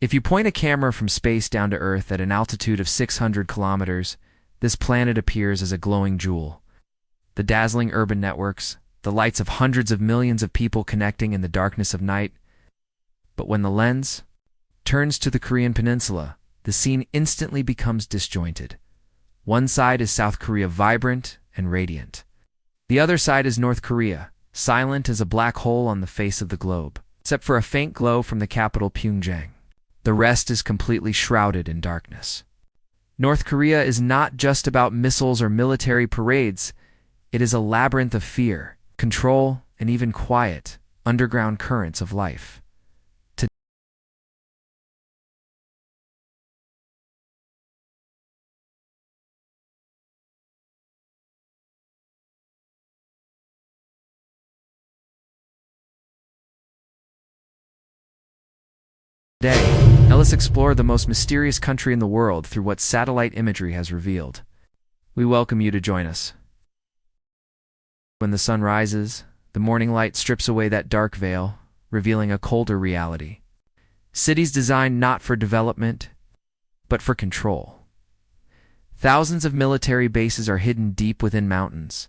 If you point a camera from space down to Earth at an altitude of 600 kilometers, this planet appears as a glowing jewel. The dazzling urban networks, the lights of hundreds of millions of people connecting in the darkness of night. But when the lens turns to the Korean peninsula, the scene instantly becomes disjointed. One side is South Korea, vibrant and radiant. The other side is North Korea, silent as a black hole on the face of the globe, except for a faint glow from the capital Pyongyang. The rest is completely shrouded in darkness. North Korea is not just about missiles or military parades. It is a labyrinth of fear, control, and even quiet, underground currents of life. Today, now let's explore the most mysterious country in the world through what satellite imagery has revealed. We welcome you to join us. When the sun rises, the morning light strips away that dark veil, revealing a colder reality. Cities designed not for development, but for control. Thousands of military bases are hidden deep within mountains.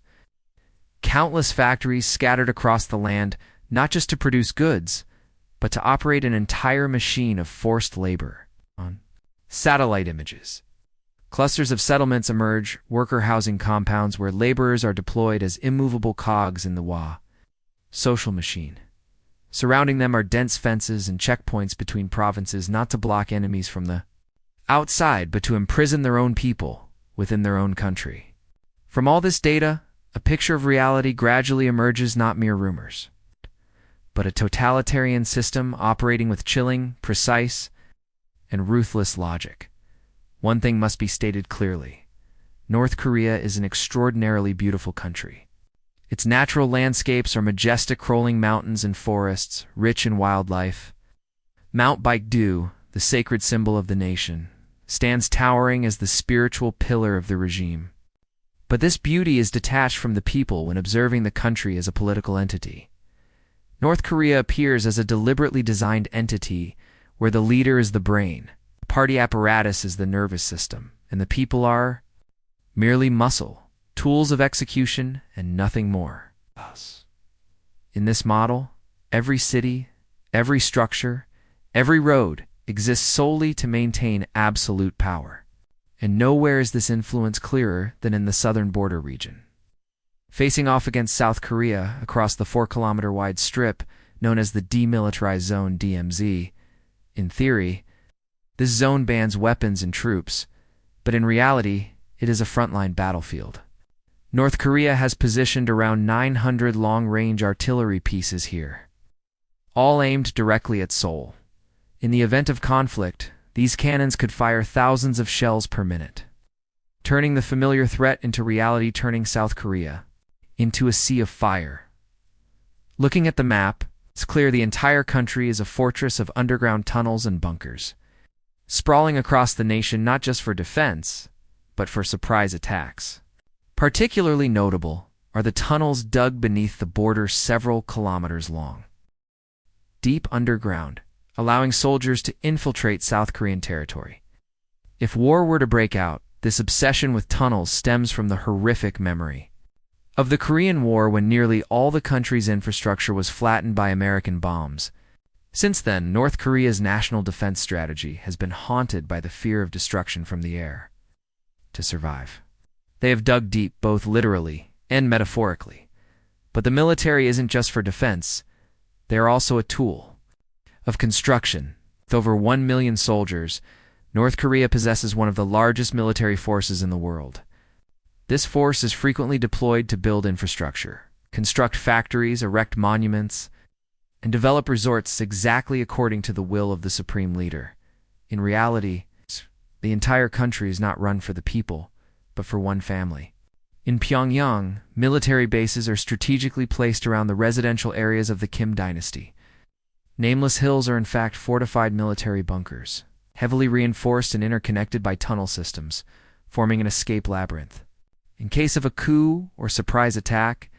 Countless factories scattered across the land, not just to produce goods, but to operate an entire machine of forced labor. On satellite images, clusters of settlements emerge, worker housing compounds where laborers are deployed as immovable cogs in the social machine. Surrounding them are dense fences and checkpoints between provinces, not to block enemies from the outside, but to imprison their own people within their own country. From all this data, a picture of reality gradually emerges, not mere rumors, but a totalitarian system operating with chilling, precise, and ruthless logic. One thing must be stated clearly. North Korea is an extraordinarily beautiful country. Its natural landscapes are majestic rolling mountains and forests, rich in wildlife. Mount Baekdu, the sacred symbol of the nation, stands towering as the spiritual pillar of the regime. But this beauty is detached from the people when observing the country as a political entity. North Korea appears as a deliberately designed entity where the leader is the brain, the party apparatus is the nervous system, and the people are merely muscle, tools of execution, and nothing more. In this model, every city, every structure, every road exists solely to maintain absolute power. And nowhere is this influence clearer than in the southern border region. Facing off against South Korea across the 4-kilometer-wide strip known as the Demilitarized Zone (DMZ), in theory, this zone bans weapons and troops, but in reality, it is a frontline battlefield. North Korea has positioned around 900 long-range artillery pieces here, all aimed directly at Seoul. In the event of conflict, these cannons could fire thousands of shells per minute, turning the familiar threat into reality, turning South Korea into a sea of fire. Looking at the map, it's clear the entire country is a fortress of underground tunnels and bunkers, sprawling across the nation not just for defense, but for surprise attacks. Particularly notable are the tunnels dug beneath the border several kilometers long, deep underground, allowing soldiers to infiltrate South Korean territory. If war were to break out, this obsession with tunnels stems from the horrific memory of the Korean War, when nearly all the country's infrastructure was flattened by American bombs. Since then, North Korea's national defense strategy has been haunted by the fear of destruction from the air. To survive, they have dug deep, both literally and metaphorically. But the military isn't just for defense. They are also a tool of construction. With over 1 million soldiers, North Korea possesses one of the largest military forces in the world. This force is frequently deployed to build infrastructure, construct factories, erect monuments, and develop resorts exactly according to the will of the supreme leader. In reality, the entire country is not run for the people, but for one family. In Pyongyang, military bases are strategically placed around the residential areas of the Kim dynasty. Nameless hills are in fact fortified military bunkers, heavily reinforced and interconnected by tunnel systems, forming an escape labyrinth. In case of a coup or surprise attack,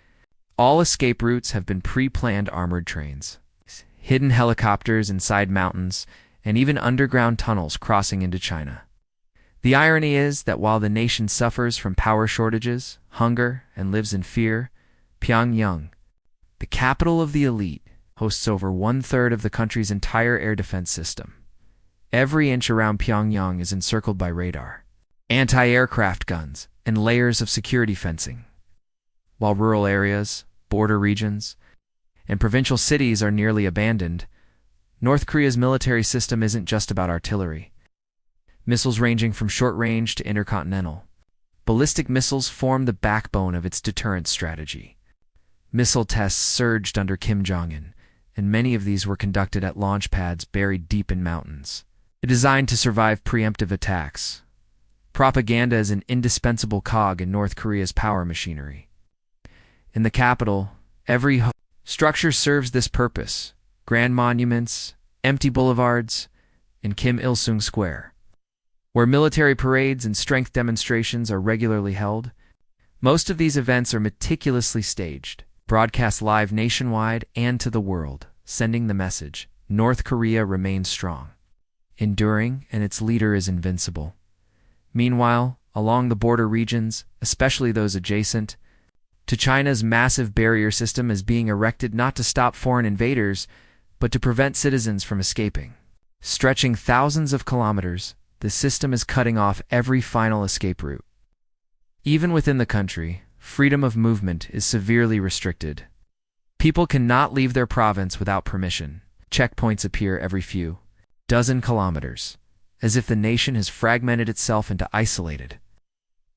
all escape routes have been pre-planned armored trains, hidden helicopters inside mountains, and even underground tunnels crossing into China. The irony is that while the nation suffers from power shortages, hunger, and lives in fear, Pyongyang, the capital of the elite, hosts over one-third of the country's entire air defense system. Every inch around Pyongyang is encircled by radar, anti-aircraft guns, and layers of security fencing. While rural areas, border regions, and provincial cities are nearly abandoned, North Korea's military system isn't just about artillery. Missiles ranging from short-range to intercontinental. Ballistic missiles form the backbone of its deterrence strategy. Missile tests surged under Kim Jong Un, and many of these were conducted at launch pads buried deep in mountains. Designed to survive preemptive attacks, propaganda is an indispensable cog in North Korea's power machinery. In the capital, every structure serves this purpose: grand monuments, empty boulevards, and Kim Il-sung Square, where military parades and strength demonstrations are regularly held. Most of these events are meticulously staged, broadcast live nationwide and to the world, sending the message: North Korea remains strong, enduring, and its leader is invincible. Meanwhile, along the border regions, especially those adjacent to China's massive barrier system, is being erected not to stop foreign invaders, but to prevent citizens from escaping. Stretching thousands of kilometers, the system is cutting off every final escape route. Even within the country, freedom of movement is severely restricted. People cannot leave their province without permission. Checkpoints appear every few dozen kilometers, as if the nation has fragmented itself into isolated,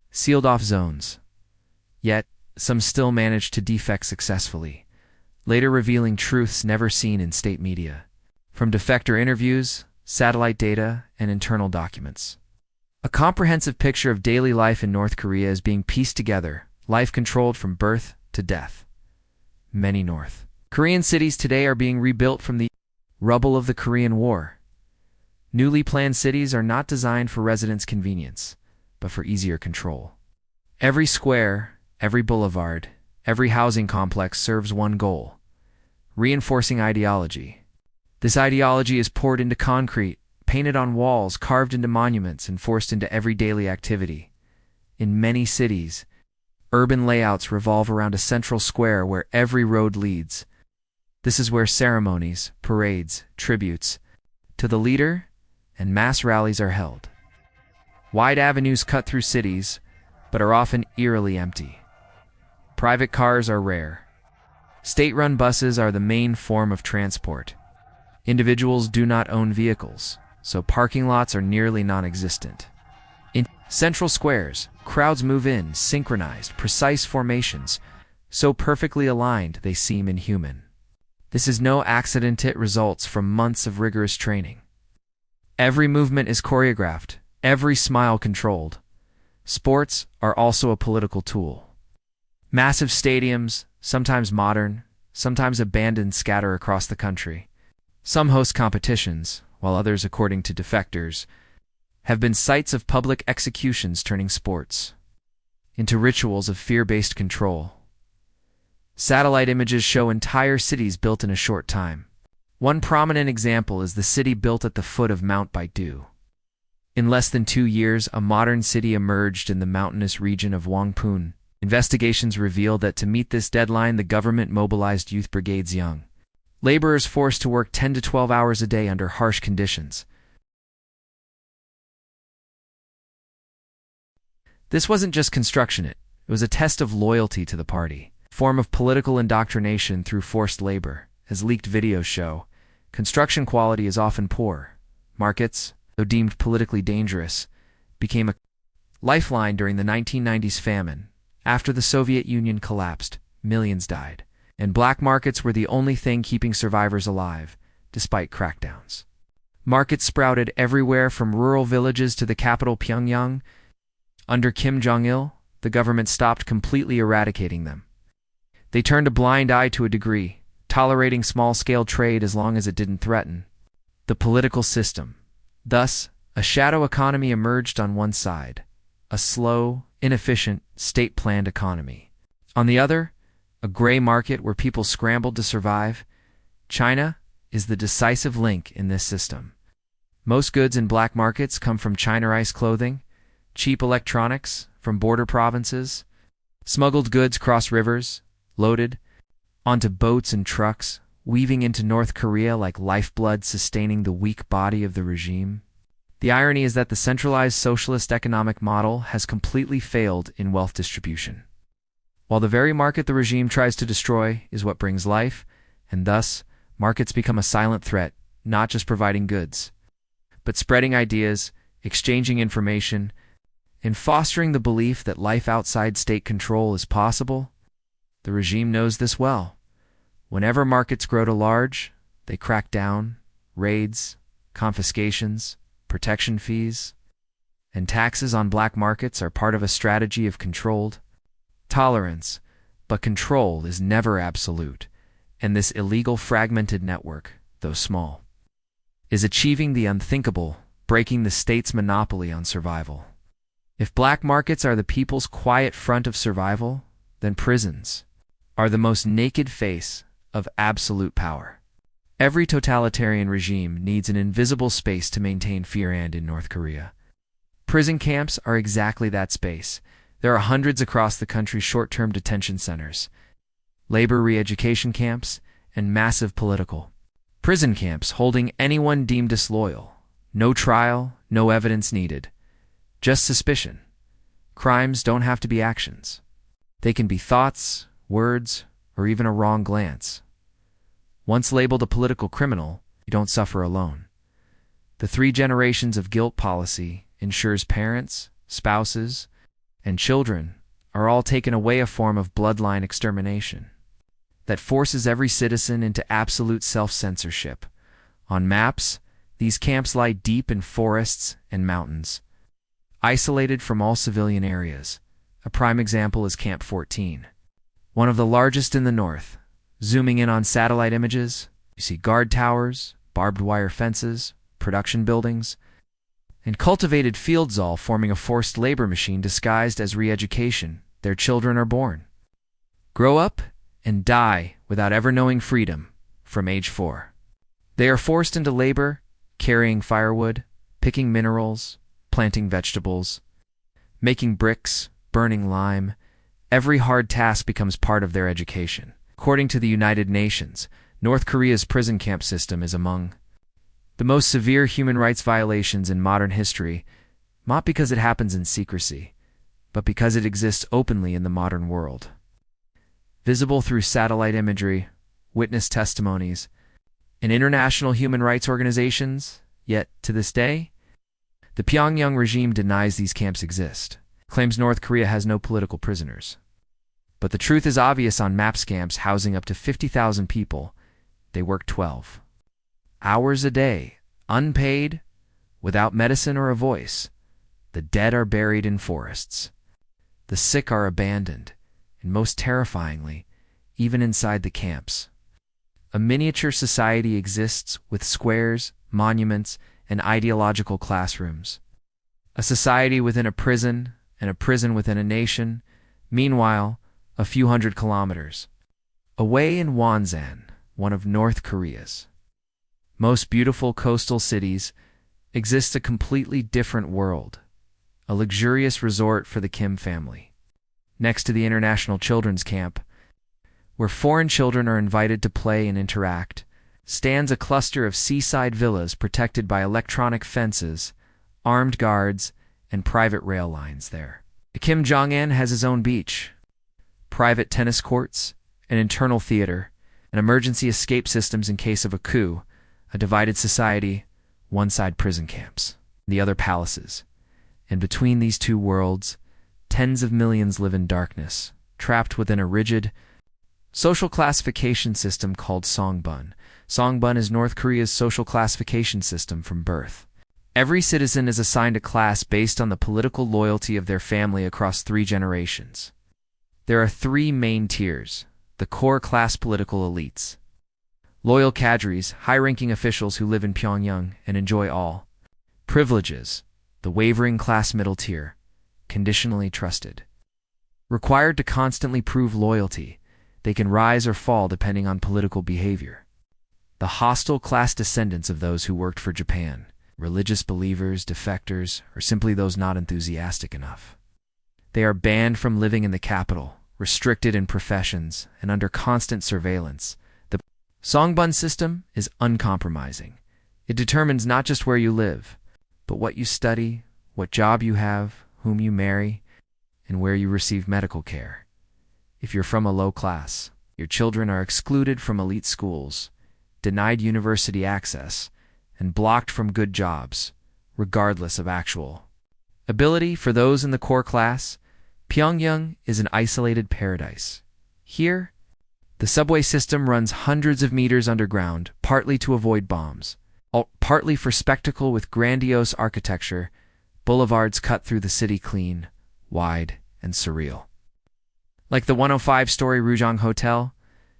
sealed-off zones. Yet, some still manage to defect successfully, later revealing truths never seen in state media, from defector interviews, satellite data, and internal documents. A comprehensive picture of daily life in North Korea is being pieced together, life controlled from birth to death. Many North Korean cities today are being rebuilt from the rubble of the Korean War. Newly planned cities are not designed for residents' convenience, but for easier control. Every square, every boulevard, every housing complex serves one goal: reinforcing ideology. This ideology is poured into concrete, painted on walls, carved into monuments, and forced into every daily activity. In many cities, urban layouts revolve around a central square where every road leads. This is where ceremonies, parades, tributes to the leader, and mass rallies are held. Wide avenues cut through cities, but are often eerily empty. Private cars are rare. State-run buses are the main form of transport. Individuals do not own vehicles, so parking lots are nearly non-existent. In central squares, crowds move in synchronized, precise formations, so perfectly aligned they seem inhuman. This is no accident. It results from months of rigorous training. Every movement is choreographed, every smile controlled. Sports are also a political tool. Massive stadiums, sometimes modern, sometimes abandoned, scatter across the country. Some host competitions, while others, according to defectors, have been sites of public executions, turning sports into rituals of fear-based control. Satellite images show entire cities built in a short time. One prominent example is the city built at the foot of Mount Baidu. In less than 2 years, a modern city emerged in the mountainous region of Wangpun. Investigations reveal that to meet this deadline, the government mobilized youth brigades, young laborers forced to work 10 to 12 hours a day under harsh conditions. This wasn't just construction, it was a test of loyalty to the party, a form of political indoctrination through forced labor. As leaked videos show, construction quality is often poor. Markets, though deemed politically dangerous, became a lifeline during the 1990s famine. After the Soviet Union collapsed, millions died, and black markets were the only thing keeping survivors alive, despite crackdowns. Markets sprouted everywhere from rural villages to the capital Pyongyang. Under Kim Jong Un, the government stopped completely eradicating them. They turned a blind eye to a degree, tolerating small-scale trade as long as it didn't threaten the political system. Thus, a shadow economy emerged on one side, a slow, inefficient, state-planned economy. On the other, a gray market where people scrambled to survive. China is the decisive link in this system. Most goods in black markets come from China-rice clothing, cheap electronics from border provinces. Smuggled goods cross rivers, loaded, onto boats and trucks, weaving into North Korea like lifeblood sustaining the weak body of the regime. The irony is that the centralized socialist economic model has completely failed in wealth distribution. While the very market the regime tries to destroy is what brings life, and thus, markets become a silent threat, not just providing goods, but spreading ideas, exchanging information, and fostering the belief that life outside state control is possible. The regime knows this well. Whenever markets grow to large, they crack down, raids, confiscations, protection fees, and taxes on black markets are part of a strategy of controlled tolerance, but control is never absolute, and this illegal fragmented network, though small, is achieving the unthinkable, breaking the state's monopoly on survival. If black markets are the people's quiet front of survival, then prisons are the most naked face of absolute power. Every totalitarian regime needs an invisible space to maintain fear, and in North Korea, prison camps are exactly that space. There are hundreds across the country: short-term detention centers, labor re-education camps, and massive political prison camps holding anyone deemed disloyal. No trial, no evidence needed. Just suspicion. Crimes don't have to be actions. They can be thoughts, words, or even a wrong glance. Once labeled a political criminal, you don't suffer alone. The 3 generations of guilt policy ensures parents, spouses, and children are all taken away, a form of bloodline extermination that forces every citizen into absolute self-censorship. On maps, these camps lie deep in forests and mountains, isolated from all civilian areas. A prime example is Camp 14, one of the largest in the north. Zooming in on satellite images, you see guard towers, barbed wire fences, production buildings, and cultivated fields, all forming a forced labor machine disguised as re-education. Their children are born, grow up, and die without ever knowing freedom from age 4. They are forced into labor, carrying firewood, picking minerals, planting vegetables, making bricks, burning lime. Every hard task becomes part of their education. According to the United Nations, North Korea's prison camp system is among the most severe human rights violations in modern history, not because it happens in secrecy, but because it exists openly in the modern world. Visible through satellite imagery, witness testimonies, and international human rights organizations, yet, to this day, the Pyongyang regime denies these camps exist, claims North Korea has no political prisoners. But the truth is obvious. On maps, camps housing up to 50,000 people, they work 12 hours a day, unpaid, without medicine or a voice. The dead are buried in forests. The sick are abandoned, and most terrifyingly, even inside the camps. A miniature society exists with squares, monuments, and ideological classrooms. A society within a prison, and a prison within a nation. Meanwhile, a few hundred kilometers away in Wonsan, one of North Korea's most beautiful coastal cities, exists a completely different world, a luxurious resort for the Kim family. Next to the International Children's Camp, where foreign children are invited to play and interact, stands a cluster of seaside villas protected by electronic fences, armed guards, and private rail lines there. Kim Jong Un has his own beach, private tennis courts, an internal theater, and emergency escape systems in case of a coup. A divided society, one side prison camps, the other palaces. And between these two worlds, tens of millions live in darkness, trapped within a rigid social classification system called Songbun. Songbun is North Korea's social classification system from birth. Every citizen is assigned a class based on the political loyalty of their family across 3 generations. There are 3 main tiers: the core class, political elites, loyal cadres, high-ranking officials who live in Pyongyang and enjoy all privileges; the wavering class, middle tier, conditionally trusted, required to constantly prove loyalty. They can rise or fall depending on political behavior; the hostile class, descendants of those who worked for Japan, religious believers, defectors, or simply those not enthusiastic enough. They are banned from living in the capital, restricted in professions, and under constant surveillance. The Songbun system is uncompromising. It determines not just where you live, but what you study, what job you have, whom you marry, and where you receive medical care. If you're from a low class, your children are excluded from elite schools, denied university access, and blocked from good jobs, regardless of actual ability. For those in the core class, Pyongyang is an isolated paradise. Here, the subway system runs hundreds of meters underground, partly to avoid bombs, partly for spectacle with grandiose architecture, boulevards cut through the city clean, wide, and surreal. Like the 105-story Rujong Hotel,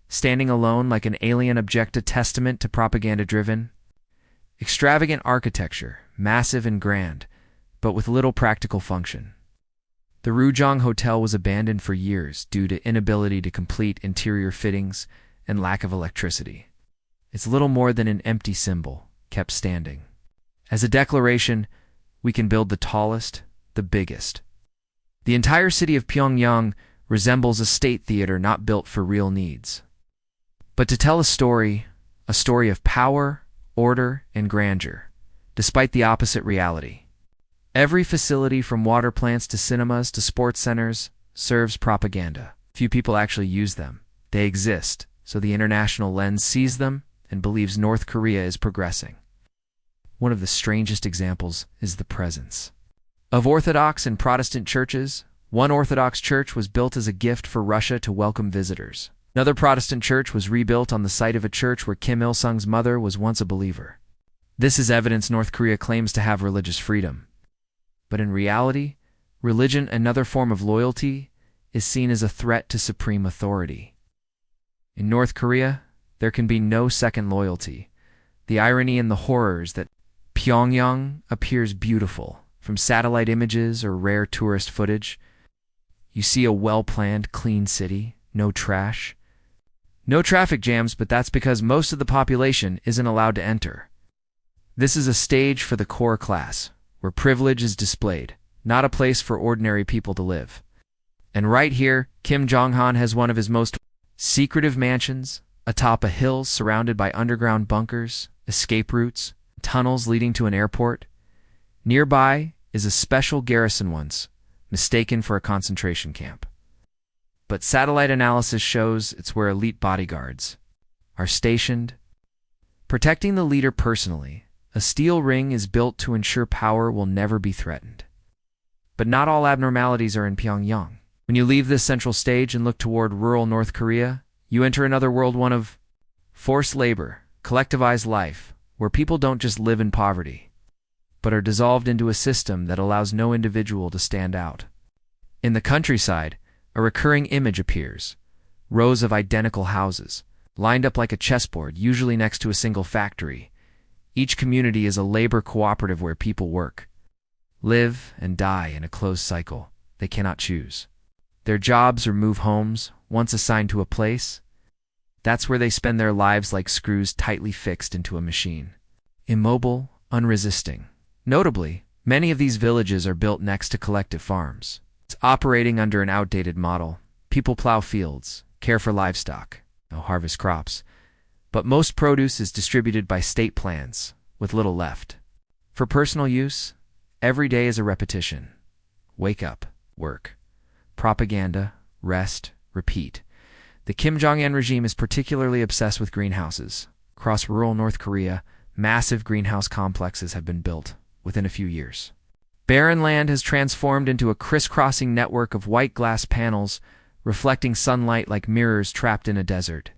standing alone like an alien object, a testament to propaganda-driven, extravagant architecture, massive and grand, but with little practical function. The Rujong Hotel was abandoned for years due to inability to complete interior fittings and lack of electricity. It's little more than an empty symbol, kept standing. As a declaration, we can build the tallest, the biggest. The entire city of Pyongyang resembles a state theater not built for real needs, but to tell a story of power, order, and grandeur, despite the opposite reality. Every facility from water plants to cinemas to sports centers serves propaganda. Few people actually use them. They exist, so the international lens sees them and believes North Korea is progressing. One of the strangest examples is the presence of Orthodox and Protestant churches. One Orthodox church was built as a gift for Russia to welcome visitors. Another Protestant church was rebuilt on the site of a church where Kim Il-sung's mother was once a believer. This is evidence North Korea claims to have religious freedom. But in reality, religion, another form of loyalty, is seen as a threat to supreme authority. In North Korea, there can be no second loyalty. The irony and the horrors that Pyongyang appears beautiful from satellite images or rare tourist footage. You see a well-planned, clean city, no trash, no traffic jams, but that's because most of the population isn't allowed to enter. This is a stage for the core class, where privilege is displayed, not a place for ordinary people to live. And right here, Kim Jong Un has one of his most secretive mansions, atop a hill surrounded by underground bunkers, escape routes, tunnels leading to an airport. Nearby is a special garrison once mistaken for a concentration camp. But satellite analysis shows it's where elite bodyguards are stationed, protecting the leader personally. A steel ring is built to ensure power will never be threatened. But not all abnormalities are in Pyongyang. When you leave this central stage and look toward rural North Korea, you enter another world, one of forced labor, collectivized life, where people don't just live in poverty, but are dissolved into a system that allows no individual to stand out. In the countryside, a recurring image appears: rows of identical houses, lined up like a chessboard, usually next to a single factory. Each community is a labor cooperative where people work, live, and die in a closed cycle. They cannot choose their jobs or move homes. Once assigned to a place, that's where they spend their lives, like screws tightly fixed into a machine. Immobile, unresisting. Notably, many of these villages are built next to collective farms. It's operating under an outdated model. People plow fields, care for livestock, harvest crops. But most produce is distributed by state plans, with little left. For personal use, every day is a repetition. Wake up, work, propaganda, rest, repeat. The Kim Jong Un regime is particularly obsessed with greenhouses. Across rural North Korea, massive greenhouse complexes have been built within a few years. Barren land has transformed into a crisscrossing network of white glass panels, reflecting sunlight like mirrors trapped in a desert.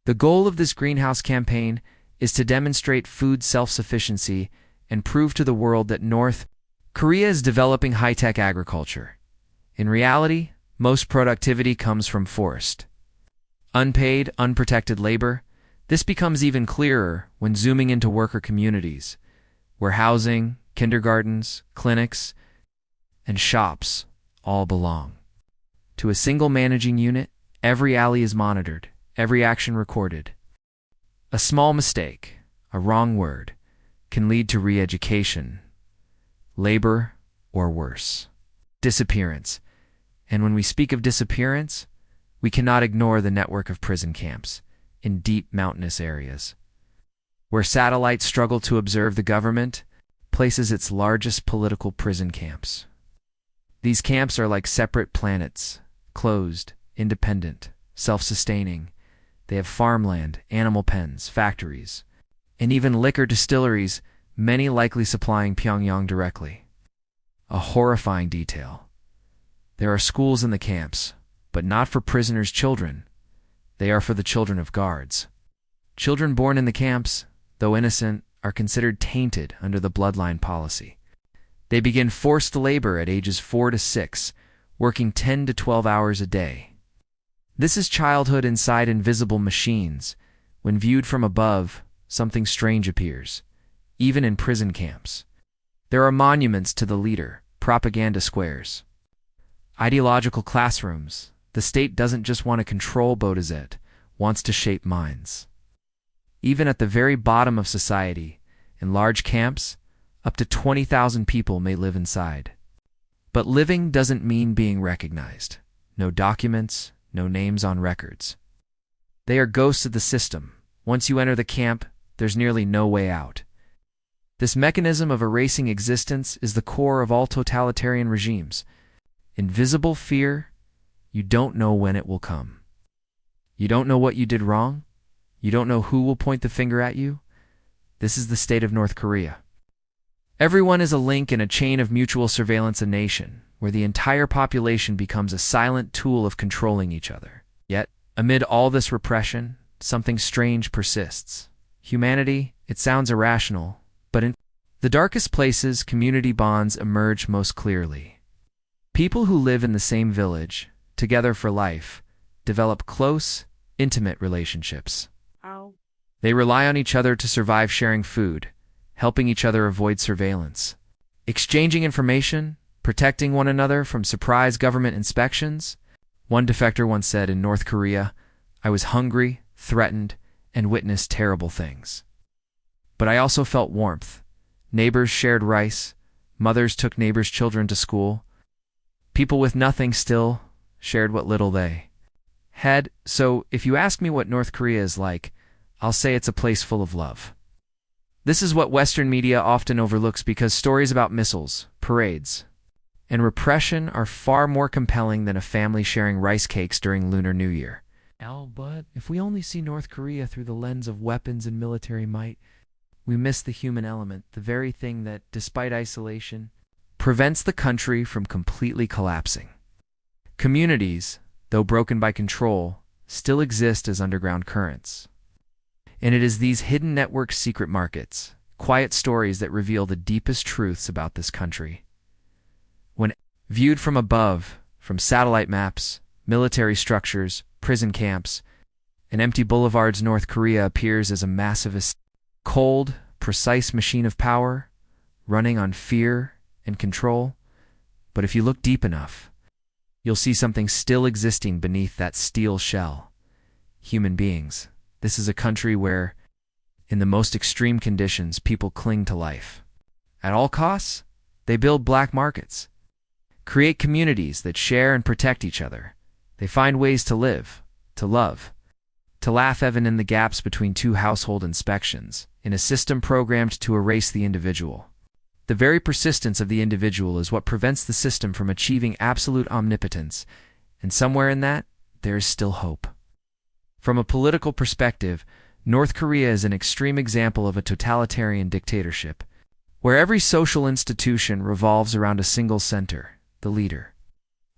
The goal of this greenhouse campaign is to demonstrate food self-sufficiency and prove to the world that North Korea is developing high-tech agriculture. In reality, most productivity comes from forced, unpaid, unprotected labor. This becomes even clearer when zooming into worker communities, where housing, kindergartens, clinics, and shops all belong to a single managing unit. Every alley is monitored, every action recorded. A small mistake, a wrong word, can lead to re-education, labor, or worse, disappearance. And when we speak of disappearance, we cannot ignore the network of prison camps in deep mountainous areas, where satellites struggle to observe the government places its largest political prison camps. These camps are like separate planets, closed, independent, self-sustaining. They have farmland, animal pens, factories, and even liquor distilleries, many likely supplying Pyongyang directly. A horrifying detail. There are schools in the camps, but not for prisoners' children. They are for the children of guards. Children born in the camps, though innocent, are considered tainted under the bloodline policy. They begin forced labor at ages 4 to 6, working 10 to 12 hours a day. This is childhood inside invisible machines. When viewed from above, something strange appears, even in prison camps. There are monuments to the leader, propaganda squares, ideological classrooms. The state doesn't just want to control Bodazet, wants to shape minds. Even at the very bottom of society, in large camps, up to 20,000 people may live inside. But living doesn't mean being recognized. No documents, no names on records. They are ghosts of the system. Once you enter the camp, there's nearly no way out. This mechanism of erasing existence is the core of all totalitarian regimes. Invisible fear. You don't know when it will come. You don't know what you did wrong. You don't know who will point the finger at you. This is the state of North Korea. Everyone is a link in a chain of mutual surveillance, a nation where the entire population becomes a silent tool of controlling each other. Yet, amid all this repression, something strange persists. Humanity, it sounds irrational, but in the darkest places, community bonds emerge most clearly. People who live in the same village, together for life, develop close, intimate relationships. They rely on each other to survive, sharing food, helping each other avoid surveillance, exchanging information, protecting one another from surprise government inspections. One defector once said, in North Korea, I was hungry, threatened, and witnessed terrible things. But I also felt warmth. Neighbors shared rice, mothers took neighbors' children to school. People with nothing still shared what little they had. So if you ask me what North Korea is like, I'll say it's a place full of love. This is what Western media often overlooks because stories about missiles, parades, and repression are far more compelling than a family sharing rice cakes during Lunar New Year. But if we only see North Korea through the lens of weapons and military might, we miss the human element, the very thing that, despite isolation, prevents the country from completely collapsing. Communities, though broken by control, still exist as underground currents. And it is these hidden network secret markets, quiet stories that reveal the deepest truths about this country. When viewed from above, from satellite maps, military structures, prison camps, and empty boulevards, North Korea appears as a massive, cold, precise machine of power, running on fear and control. But if you look deep enough, you'll see something still existing beneath that steel shell. Human beings. This is a country where, in the most extreme conditions, people cling to life. At all costs, they build black markets, create communities that share and protect each other. They find ways to live, to love, to laugh even in the gaps between two household inspections, in a system programmed to erase the individual. The very persistence of the individual is what prevents the system from achieving absolute omnipotence, and somewhere in that, there is still hope. From a political perspective, North Korea is an extreme example of a totalitarian dictatorship, where every social institution revolves around a single center, the leader.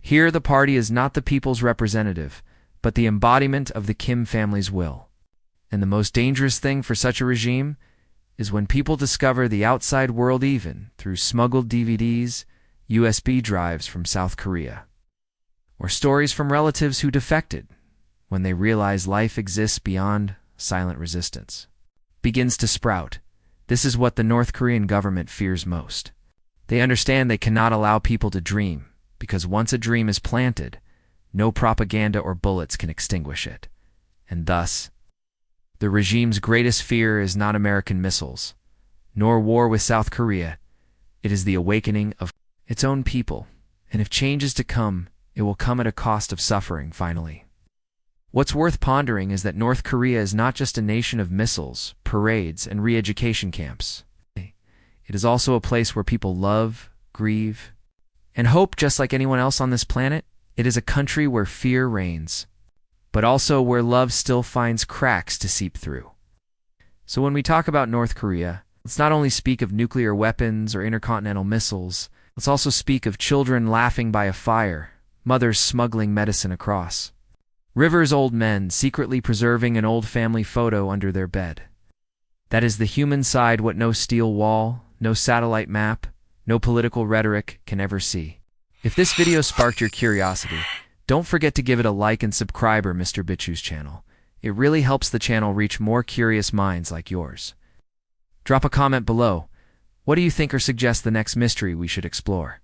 Here, the party is not the people's representative, but the embodiment of the Kim family's will. And the most dangerous thing for such a regime is when people discover the outside world even through smuggled DVDs, USB drives from South Korea, or stories from relatives who defected, when they realize life exists beyond silent resistance. Begins to sprout. This is what the North Korean government fears most. They understand they cannot allow people to dream, because once a dream is planted, no propaganda or bullets can extinguish it. And thus, the regime's greatest fear is not American missiles, nor war with South Korea. It is the awakening of its own people, and if change is to come, it will come at a cost of suffering, finally. What's worth pondering is that North Korea is not just a nation of missiles, parades, and re-education camps. It is also a place where people love, grieve, and hope just like anyone else on this planet. It is a country where fear reigns, but also where love still finds cracks to seep through. So when we talk about North Korea, let's not only speak of nuclear weapons or intercontinental missiles, let's also speak of children laughing by a fire, mothers smuggling medicine across, rivers, old men secretly preserving an old family photo under their bed. That is the human side, what no steel wall, no satellite map, no political rhetoric can ever see. If this video sparked your curiosity, don't forget to give it a like and subscribe to Mr. Bichu's channel. It really helps the channel reach more curious minds like yours. Drop a comment below. What do you think or suggest the next mystery we should explore?